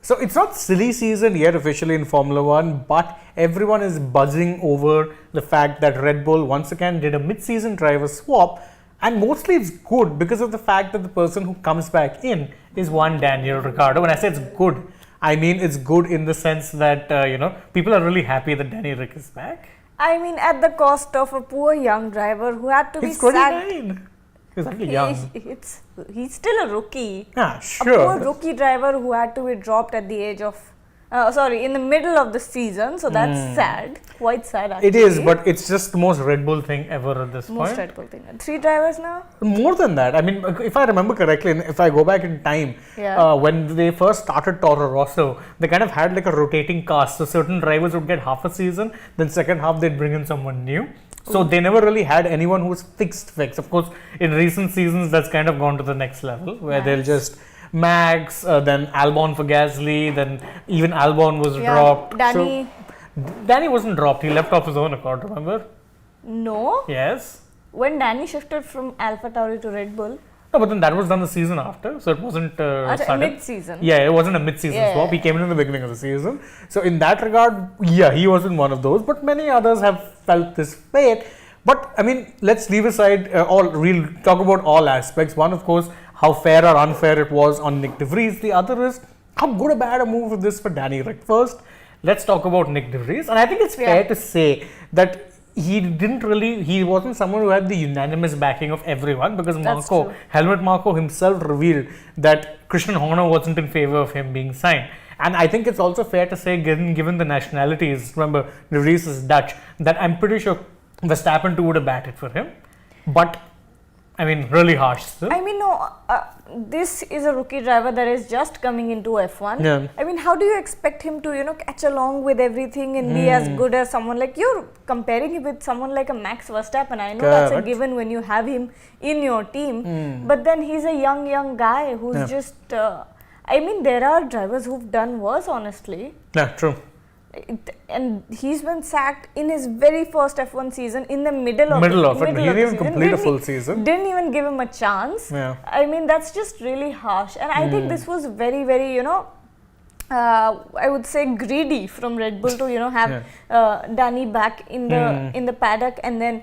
So it's not silly season yet officially in Formula One, but everyone is buzzing over the fact that Red Bull once again did a mid-season driver swap, and mostly it's good because of the fact that the person who comes back in is one Daniel Ricciardo. When I say it's good, I mean it's good in the sense that people are really happy that Danny Rick is back. I mean, at the cost of a poor young driver who had to be He's sacked. 29. He's actually young. He's still a rookie. Yeah, A sure. poor rookie driver who had to be dropped at the age of, in the middle of the season. So that's sad. Quite sad, actually. It is, but it's just the most Red Bull thing ever at this point. Most Red Bull thing. 3 drivers now? More than that. I mean, if I remember correctly, and if I go back in time, when they first started Toro Rosso, they kind of had like a rotating cast. So certain drivers would get half a season, then second half they'd bring in someone new. So they never really had anyone who was fixed. Of course, in recent seasons, that's kind of gone to the next level, where they'll just Max, then Albon for Gasly, then even Albon was dropped. Danny wasn't dropped. He left off his own accord, remember? No. Yes. When Danny shifted from AlphaTauri to Red Bull. No, but then that was done the season after, so it wasn't mid-season. Yeah, it wasn't a mid-season swap. He came in the beginning of the season. So in that regard, he wasn't one of those. But many others have felt this fate. But I mean, let's leave aside we'll talk about all aspects. One, of course, how fair or unfair it was on Nick De Vries. The other is how good or bad a move is this for Danny Rick. First, let's talk about Nick De Vries. And I think it's fair to say that he wasn't someone who had the unanimous backing of everyone, because Helmut Marko himself revealed that Christian Horner wasn't in favor of him being signed. And I think it's also fair to say, given the nationalities, remember De Vries is Dutch, that I'm pretty sure Verstappen too would have batted for him. But I mean, really harsh still. I mean, no, this is a rookie driver that is just coming into F1. Yeah. I mean, how do you expect him to, catch along with everything and be as good as someone like, you're comparing him with someone like a Max Verstappen. I know that's a given when you have him in your team. But then he's a young guy who's just, I mean, there are drivers who've done worse, honestly. Yeah, true. And he's been sacked in his very first F1 season in the middle of it. He didn't even complete a full season. Didn't even give him a chance. Yeah. I mean, that's just really harsh. And I think this was very, very, I would say greedy from Red Bull to, have Danny back in the paddock, and then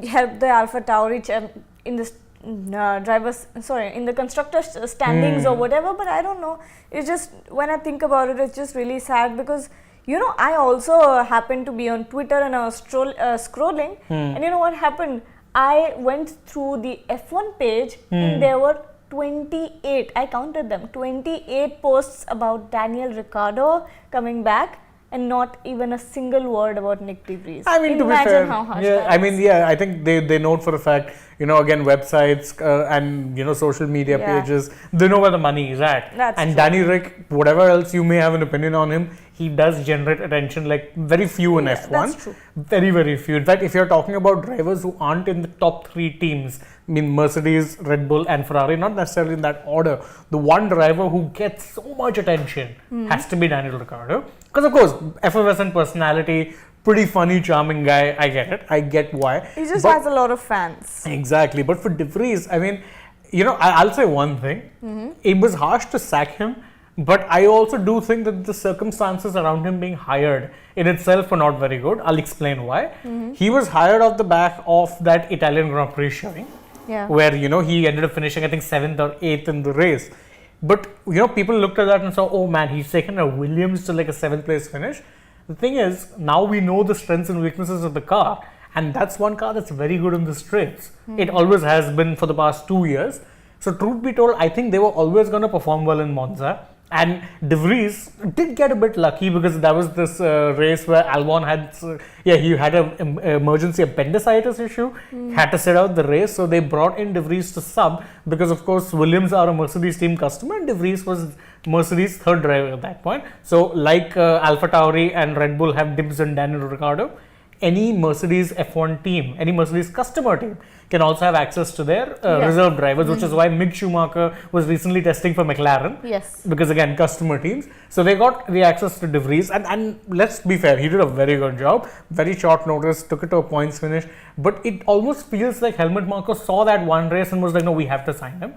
help the AlphaTauri in the in the constructors standings or whatever. But I don't know. It's just, when I think about it, it's just really sad because I also happened to be on Twitter and I was scrolling, and you know what happened? I went through the F1 page and there were 28, I counted them, 28 posts about Daniel Ricciardo coming back, and not even a single word about Nick De Vries. I mean, imagine to be fair, how harsh that is. I think they note for a fact, again, websites and, social media pages, they know where the money is at. That's and true. Danny Rick, whatever else you may have an opinion on him, he does generate attention like very few in F1. That's true. Very, very few. In fact, if you're talking about drivers who aren't in the top 3 teams, I mean, Mercedes, Red Bull and Ferrari, not necessarily in that order, the one driver who gets so much attention has to be Daniel Ricciardo. Because, of course, effervescent personality, pretty funny, charming guy. I get it. I get why. He just has a lot of fans. Exactly. But for De Vries, I mean, I'll say one thing. It was harsh to sack him, but I also do think that the circumstances around him being hired in itself were not very good. I'll explain why. He was hired off the back of that Italian Grand Prix showing, where, he ended up finishing, I think, 7th or 8th in the race. But, people looked at that and saw, oh man, he's taken a Williams to like a 7th place finish. The thing is, now we know the strengths and weaknesses of the car, and that's one car that's very good in the straights. It always has been for the past 2 years. So truth be told, I think they were always going to perform well in Monza. And De Vries did get a bit lucky because that was this race where Albon had, he had an emergency appendicitis issue, had to sit out the race. So they brought in De Vries to sub because, of course, Williams are a Mercedes team customer and De Vries was Mercedes' third driver at that point. So like AlphaTauri and Red Bull have dibs on Daniel Ricciardo, any Mercedes F1 team, any Mercedes customer team can also have access to their reserve drivers, which is why Mick Schumacher was recently testing for McLaren. Yes. Because again, customer teams. So they got the access to De Vries, and let's be fair, he did a very good job. Very short notice, took it to a points finish. But it almost feels like Helmut Marko saw that one race and was like, no, we have to sign him.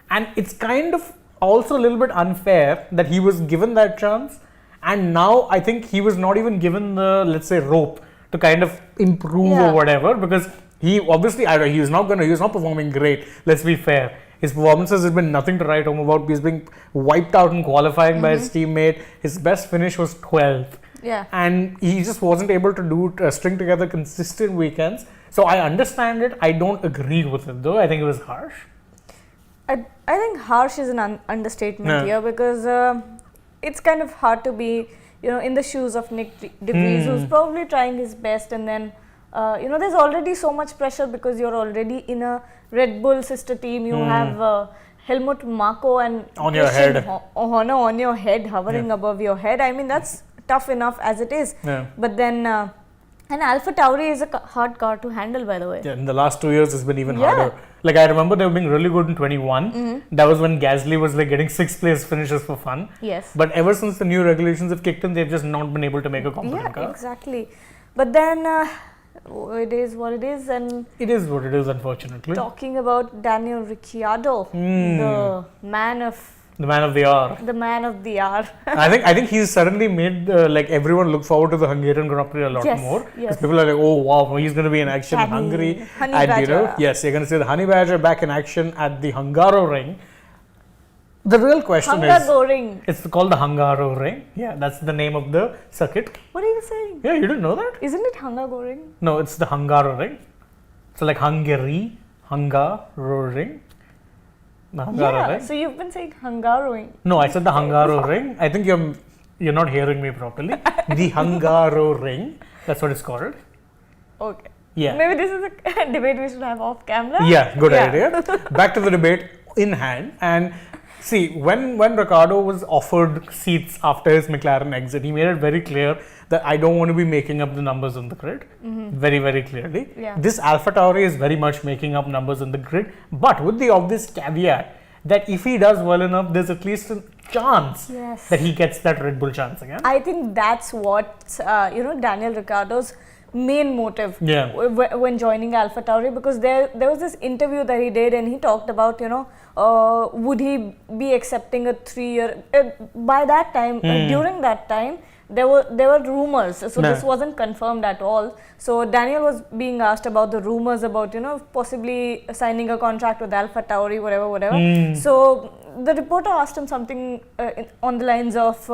And it's kind of also a little bit unfair that he was given that chance, and now I think he was not even given the, let's say, rope to kind of improve or whatever, because he obviously, he was not performing great. Let's be fair. His performances has been nothing to write home about. He's being wiped out in qualifying by his teammate. His best finish was 12th. Yeah. And he just wasn't able to string together consistent weekends. So I understand it. I don't agree with it though. I think it was harsh. I think harsh is an understatement here, because it's kind of hard to be, in the shoes of Nick De Vries, who's probably trying his best, and then there's already so much pressure because you're already in a Red Bull sister team. You have Helmut Marko and on your head. Horner on your head, hovering above your head. I mean, that's tough enough as it is. Yeah. But then, and AlphaTauri is a hard car to handle, by the way. Yeah, in the last 2 years, it's been even harder. Like, I remember they were being really good in 21. That was when Gasly was like getting 6th place finishes for fun. Yes. But ever since the new regulations have kicked in, they've just not been able to make a competent car. Yeah, exactly. But then, it is what it is, and it is what it is, unfortunately. Talking about Daniel Ricciardo, the man of the hour. The man of the hour. I think he's suddenly made like everyone look forward to the Hungarian Grand Prix a lot more. Because people are like, oh wow, he's going to be in action in Hungary. Honey and Badger. Yes, you're going to see the Honey Badger back in action at the Hungaroring. The real question Hungaroring. It's called the Hungaroring. Yeah, that's the name of the circuit. What are you saying? Yeah, you didn't know that? Isn't it Hungaroring? No, it's the Hungaroring. So like Hungary, Hungaroring. Yeah, so you've been saying Hungaroring. No, I said the Hungaroring. I think you're not hearing me properly. The Hungaroring. That's what it's called. Okay. Yeah. Maybe this is a debate we should have off camera. Yeah, good idea. Back to the debate in hand. And see, when Ricciardo was offered seats after his McLaren exit, he made it very clear that I don't want to be making up the numbers on the grid. Very, very clearly. Yeah. This AlphaTauri is very much making up numbers on the grid, but with the obvious caveat that if he does well enough, there's at least a chance that he gets that Red Bull chance again. I think that's what, Daniel Ricciardo's main motive when joining AlphaTauri, because there was this interview that he did, and he talked about, would he be accepting a 3-year, by that time, during that time, there were rumors, so this wasn't confirmed at all. So Daniel was being asked about the rumors about possibly signing a contract with AlphaTauri, whatever. So the reporter asked him something on the lines of,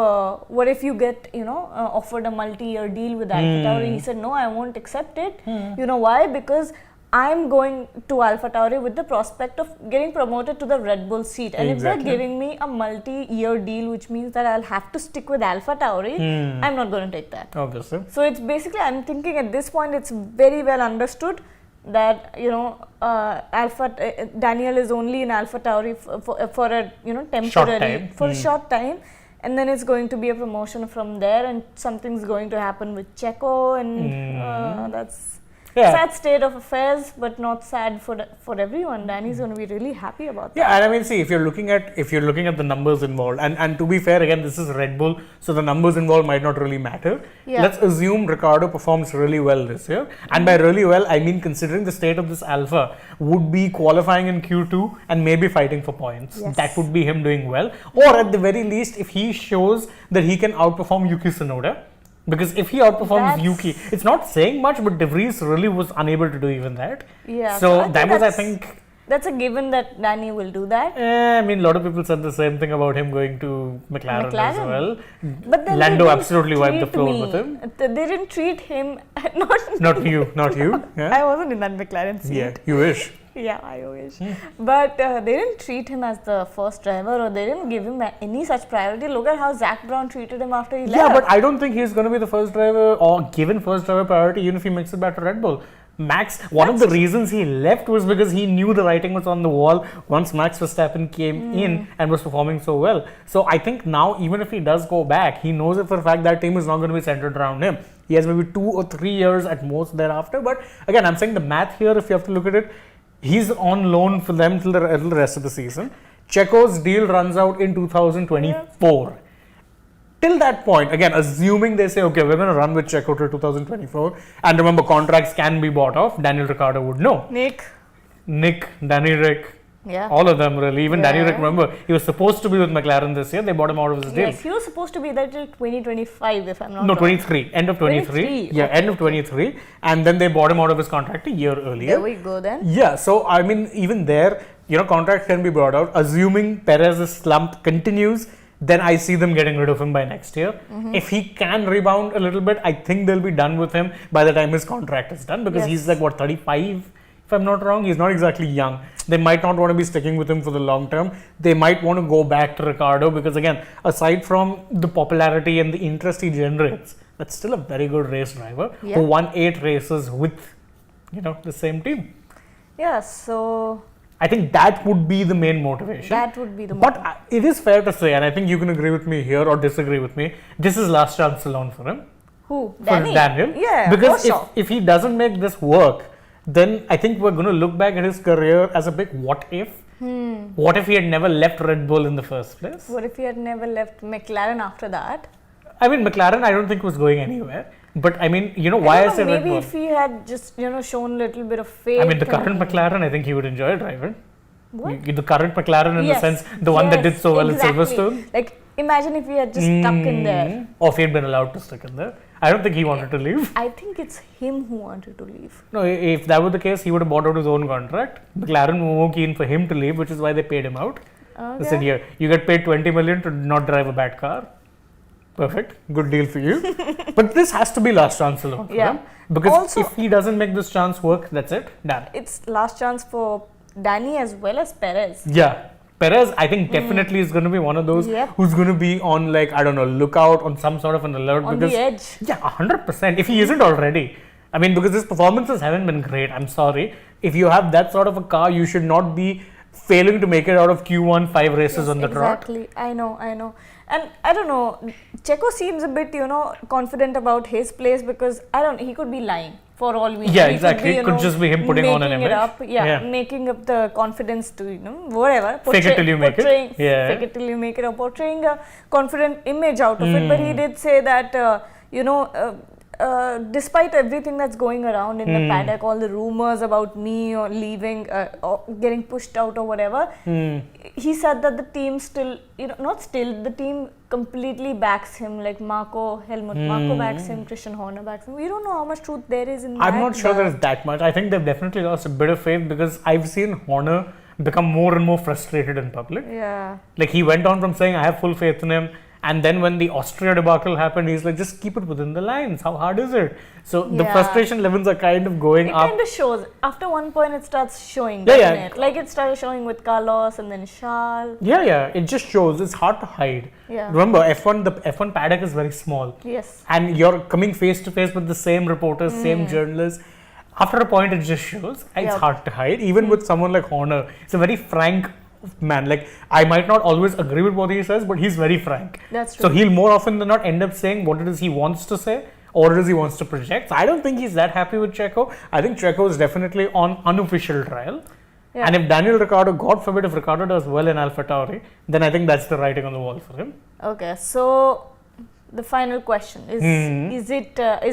what if you get offered a multi-year deal with AlphaTauri? He said, no, I won't accept it. You know why? Because I'm going to AlphaTauri with the prospect of getting promoted to the Red Bull seat. And if they're giving me a multi-year deal, which means that I'll have to stick with AlphaTauri, I'm not going to take that. Obviously. So it's basically, I'm thinking at this point, it's very well understood that, Daniel is only in AlphaTauri for a, temporary, for a short time. And then it's going to be a promotion from there, and something's going to happen with Checo, and that's sad state of affairs, but not sad for everyone. Danny's going to be really happy about that. Yeah, and I mean, see, if you're looking at the numbers involved, and to be fair, again, this is Red Bull, so the numbers involved might not really matter. Let's assume Ricciardo performs really well this year, and by really well, I mean considering the state of this Alpha, would be qualifying in Q2 and maybe fighting for points. That would be him doing well, or at the very least, if he shows that he can outperform Yuki Tsunoda. Because if he outperforms Yuki, it's not saying much, but De Vries really was unable to do even that. Yeah. So I think that's a given that Danny will do that. I mean, a lot of people said the same thing about him going to McLaren. As well. But then Lando absolutely wiped the floor with him. They didn't treat him, not you. Yeah? I wasn't in that McLaren seat. Yeah, you wish. Yeah, I wish. But they didn't treat him as the first driver, or they didn't give him any such priority. Look at how Zach Brown treated him after he left. Yeah, but I don't think he's going to be the first driver or given first driver priority even if he makes it back to Red Bull. Max, one of the reasons he left was because he knew the writing was on the wall once Max Verstappen came in and was performing so well. So I think now, even if he does go back, he knows it for a fact that team is not going to be centered around him. He has maybe 2 or 3 years at most thereafter. But again, I'm saying the math here, if you have to look at it, he's on loan for them till the rest of the season. Checo's deal runs out in 2024. Till that point, again, assuming they say, okay, we're going to run with Checo till 2024, and remember, contracts can be bought off, Daniel Ricciardo would know. Nick, Danny Rick, Yeah. All of them really. Even Danny Yeah. Ric, remember, he was supposed to be with McLaren this year. They bought him out of his deal. Yes, he was supposed to be there till 2025, if I'm not No, wrong. 23. End of 23. 23, Yeah, okay, end of 23. And then they bought him out of his contract a year earlier. There we go then. Yeah, so I mean, even there, contracts can be brought out. Assuming Perez's slump continues, then I see them getting rid of him by next year. If he can rebound a little bit, I think they'll be done with him by the time his contract is done, because he's like, what, 35? If I'm not wrong, he's not exactly young. They might not want to be sticking with him for the long term. They might want to go back to Ricciardo, because again, aside from the popularity and the interest he generates, that's still a very good race driver who won 8 races with, the same team. Yeah, so I think that would be the main motivation. that would be the But it is fair to say, and I think you can agree with me here or disagree with me, this is last chance alone for him. Who? For Danny? Daniel. Yeah, because for sure. if he doesn't make this work, then I think we're going to look back at his career as a big what if. What if he had never left Red Bull in the first place? What if he had never left McLaren after that? I mean, McLaren I don't think was going anywhere. But I mean, why I say Red maybe Bull? if he had just, shown a little bit of faith. I mean, the current McLaren, I think he would enjoy driving. What? The current McLaren in the sense, the one that did so well in Silverstone. Like, imagine if he had just stuck in there. Or if he had been allowed to stick in there. I don't think he wanted to leave. I think it's him who wanted to leave. No, if that were the case, he would have bought out his own contract. McLaren were more keen for him to leave, which is why they paid him out. They said, here, you get paid 20 million to not drive a bad car. Perfect. Good deal for you. But this has to be last chance alone for him. Because also, if he doesn't make this chance work, that's it. Done. It's last chance for Danny as well as Perez. Yeah. Perez, I think definitely is going to be one of those who's going to be on, like, I don't know, lookout on some sort of an alert. On because, the edge. Yeah, 100%. If he isn't already. I mean, because his performances haven't been great. I'm sorry. If you have that sort of a car, you should not be failing to make it out of Q1 5 races on the trot. Exactly. I know. And I don't know, Checo seems a bit, confident about his place, because he could be lying for all we know. Yeah, exactly. It could just be him putting on an image. Making up the confidence to, whatever. Fake it till you make it. Fake it till you make it, or portraying a confident image out of it. But he did say that, despite everything that's going around in the paddock, all the rumors about me or leaving, or getting pushed out or whatever, he said that the team still, the team completely backs him. Like Helmut Marko backs him, Christian Horner backs him. We don't know how much truth there is in that. I'm not sure there's that much. I think they've definitely lost a bit of faith, because I've seen Horner become more and more frustrated in public. Yeah. Like, he went on from saying, I have full faith in him. And then when the Austria debacle happened, he's like, just keep it within the lines. How hard is it? So the frustration levels are kind of going up. It kind of shows. After one point, it starts showing, doesn't it? Like, it started showing with Carlos and then Charles. Yeah. It just shows. It's hard to hide. Yeah. Remember, the F1 paddock is very small. Yes. And you're coming face to face with the same reporters, same journalists. After a point, it just shows. It's hard to hide. Even with someone like Horner, it's a very frank man. Like, I might not always agree with what he says, but he's very frank. That's true. So he'll more often than not end up saying what it is he wants to say, or what it is he wants to project. So I don't think he's that happy with Checo. I think Checo is definitely on unofficial trial. Yeah. And if Daniel Ricciardo, God forbid, if Ricciardo does well in AlphaTauri, then I think that's the writing on the wall for him. Okay, so the final question is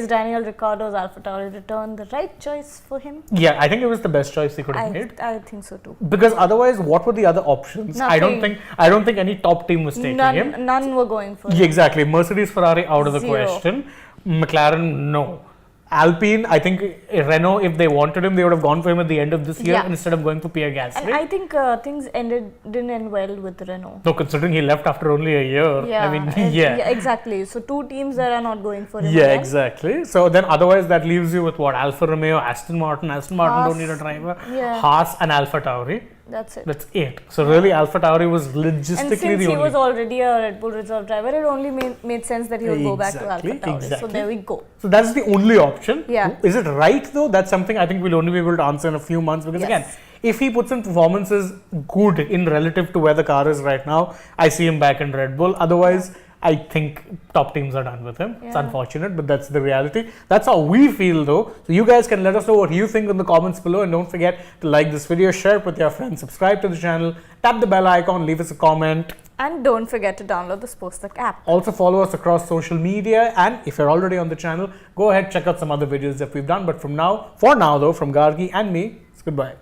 Daniel Ricciardo's AlphaTauri return the right choice for him? Yeah, I think it was the best choice he could have made. I think so too. Because otherwise, what were the other options? Nothing. I don't think any top team was taking him. None were going for him. Exactly. Mercedes, Ferrari out of the Zero. question. McLaren, no. Alpine, I think Renault, if they wanted him, they would have gone for him at the end of this year instead of going for Pierre Gasly. And I think things didn't end well with Renault. No, considering he left after only a year. Yeah, I mean, yeah, exactly. So 2 teams that are not going for him. Yeah, exactly. So then otherwise that leaves you with what? Alfa Romeo, Aston Martin. Aston Martin Haas, don't need a driver. Yeah. Haas and AlphaTauri. That's it. That's it. So really, AlphaTauri was logistically and since the only. he was already a Red Bull reserve driver, it only made sense that he would go back to AlphaTauri. Exactly. So there we go. So that's the only option. Yeah. Is it right though? That's something I think we'll only be able to answer in a few months, because again, if he puts in performances good in relative to where the car is right now, I see him back in Red Bull. Otherwise, I think top teams are done with him. It's unfortunate, but that's the reality. That's how we feel though. So you guys can let us know what you think in the comments below, and don't forget to like this video, share it with your friends, subscribe to the channel, tap the bell icon, leave us a comment. And don't forget to download the SportsTech app. Also follow us across social media, and if you're already on the channel, go ahead, check out some other videos that we've done. But for now though, from Gargi and me, it's goodbye.